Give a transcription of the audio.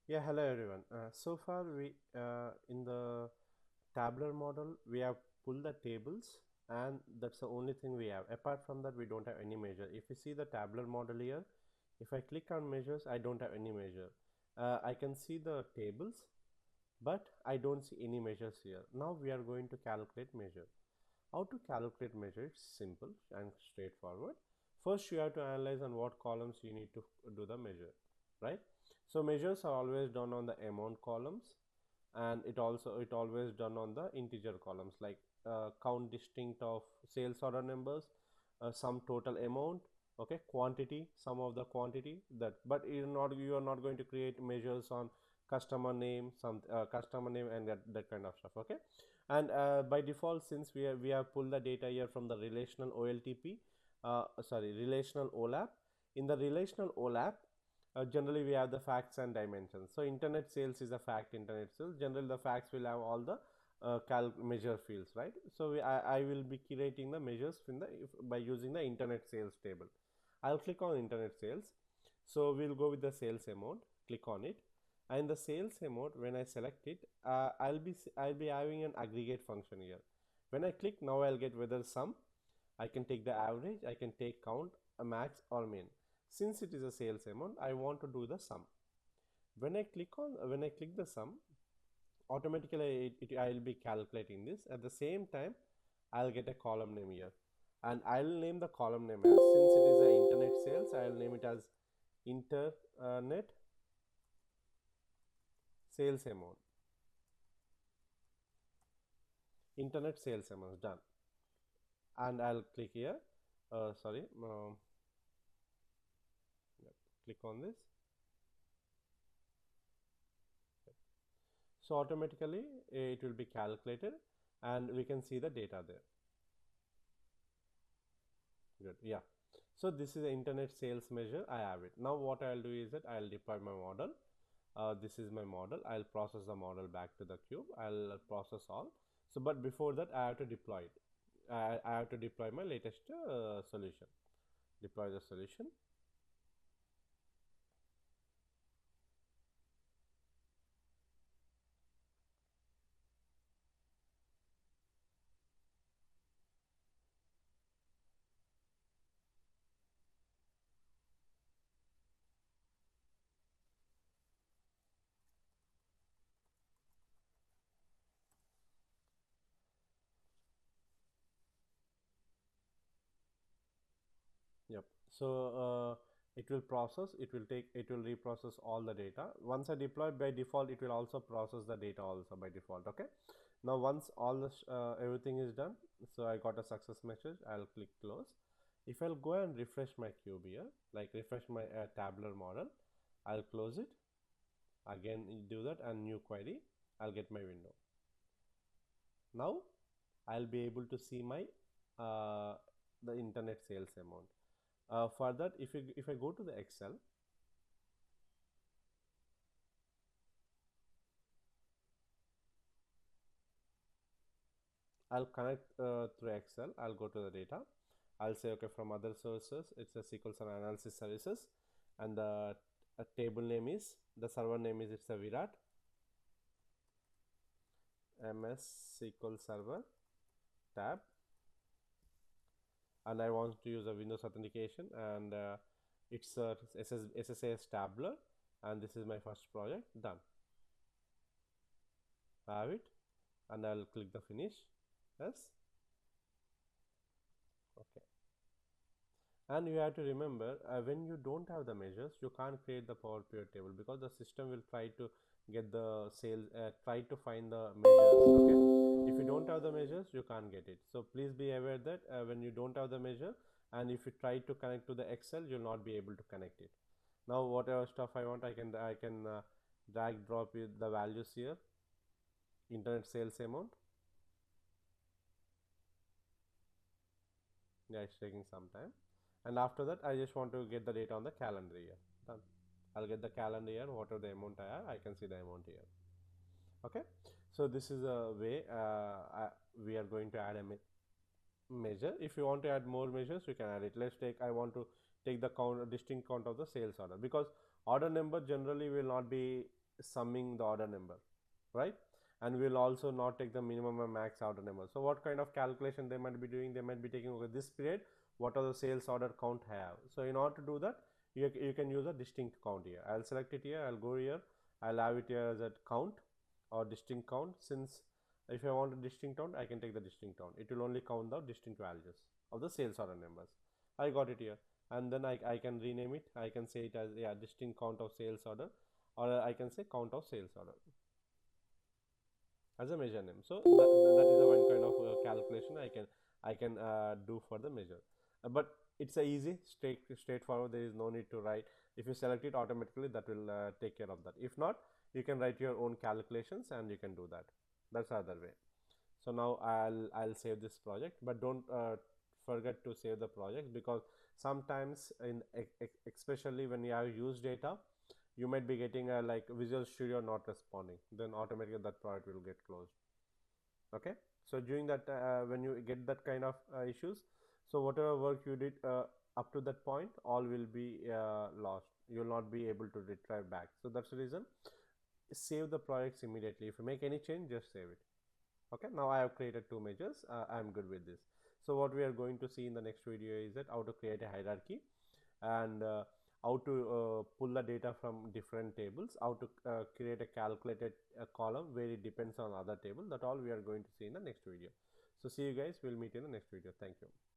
Yeah, hello everyone. So far, we in the tabular model we have pulled the tables, and that's the only thing we have. Apart from that, we don't have any measure. If you see the tabular model here, if I click on measures, I don't have any measure. I can see the tables, but I don't see any measures here. Now we are going to calculate measure. How to calculate measure? It's simple and straightforward. First, you have to analyze on what columns you need to do the measure, right? So measures are always done on the amount columns, and it always done on the integer columns, like count distinct of sales order numbers, some total amount, okay, quantity, some of the quantity that. But you are not going to create measures on customer name, some customer name, and that kind of stuff, okay. And by default, since we have pulled the data here from the relational OLTP, relational OLAP. In the relational OLAP, generally we have the facts and dimensions. So internet sales is a fact, internet sales. Generally the facts will have all the measure fields, right? So I will be creating the measures by using the internet sales table. I'll click on internet sales. So we'll go with the sales amount, click on it. And the sales amount, when I select it, I'll be having an aggregate function here. When I click, now I'll get whether sum. I can take the average, I can take count, a max or min. Since it is a sales amount, I want to do the sum. When I click the sum, automatically I'll be calculating this. At the same time, I'll get a column name here, and I'll name the column name as, since it is a internet sales, I'll name it as internet sales amount. Internet sales amount done, and I'll click here. Sorry, yep, click on this. So automatically it will be calculated, and we can see the data there. Good, yeah. So this is the internet sales measure. I have it. Now what I'll do is that I'll deploy my model. This is my model. I'll process the model back to the cube. I'll process all. So but before that, I have to deploy it. I have to deploy my latest solution. Deploy the solution. Yep. So it will process, it will reprocess all the data. Once I deploy, by default, it will also process the data also by default. Okay. Now once all this everything is done, so I got a success message. I'll click close. If I'll go and refresh my cube here, like refresh my tabular model, I'll close it. Again, do that and new query. I'll get my window. Now I'll be able to see my uh, the internet sales amount. For that, if I go to the Excel, I'll connect through Excel. I'll go to the data. I'll say, okay, from other sources, it's a SQL Server analysis services, and the table name is, the server name is, it's a Virat MS SQL Server tab, and I want to use a Windows authentication, and it's a SSAS Tabular, and this is my first project. Done. I have it, and I'll click the finish. Yes. Okay. And you have to remember, when you don't have the measures, you can't create the Power Pivot table, because the system will try to get the sales, try to find the measures. Okay, if you don't have the measures, you can't get it. So please be aware that when you don't have the measure, and if you try to connect to the Excel, you'll not be able to connect it. Now whatever stuff I want, I can drag drop the values here. Internet sales amount. Yeah, it's taking some time. And after that, I just want to get the data on the calendar year. Done. I'll get the calendar year, whatever the amount I have, I can see the amount here. Okay. So this is a way we are going to add a measure. If you want to add more measures, you can add it. Let's take, I want to take the count, distinct count of the sales order, because order number generally will not be summing the order number, right? And we'll also not take the minimum and max order number. So what kind of calculation they might be doing? They might be taking over this period, what are the sales order count have. So in order to do that, you can use a distinct count here. I'll select it here, I'll go here, I'll have it here as a count or distinct count. Since if I want a distinct count, I can take the distinct count. It will only count the distinct values of the sales order numbers. I got it here, and then I can rename it. I can say it as, yeah, distinct count of sales order, or I can say count of sales order as a measure name. So that is the one kind of calculation I can do for the measure. But it's a easy straightforward. There is no need to write. If you select it automatically, that will take care of that. If not, you can write your own calculations and you can do that. That's the other way. So now I'll save this project, but don't forget to save the project, because sometimes in especially when you have used data, you might be getting a like Visual Studio not responding, then automatically that project will get closed. Okay, so during that when you get that kind of issues, so whatever work you did up to that point, all will be lost. You will not be able to retrieve back. So that's the reason, save the projects immediately. If you make any change, just save it. Okay, now I have created two measures. I'm good with this. So what we are going to see in the next video is that how to create a hierarchy, and how to pull the data from different tables, how to create a calculated column where it depends on other table. That all we are going to see in the next video. So see you guys, we'll meet in the next video. Thank you.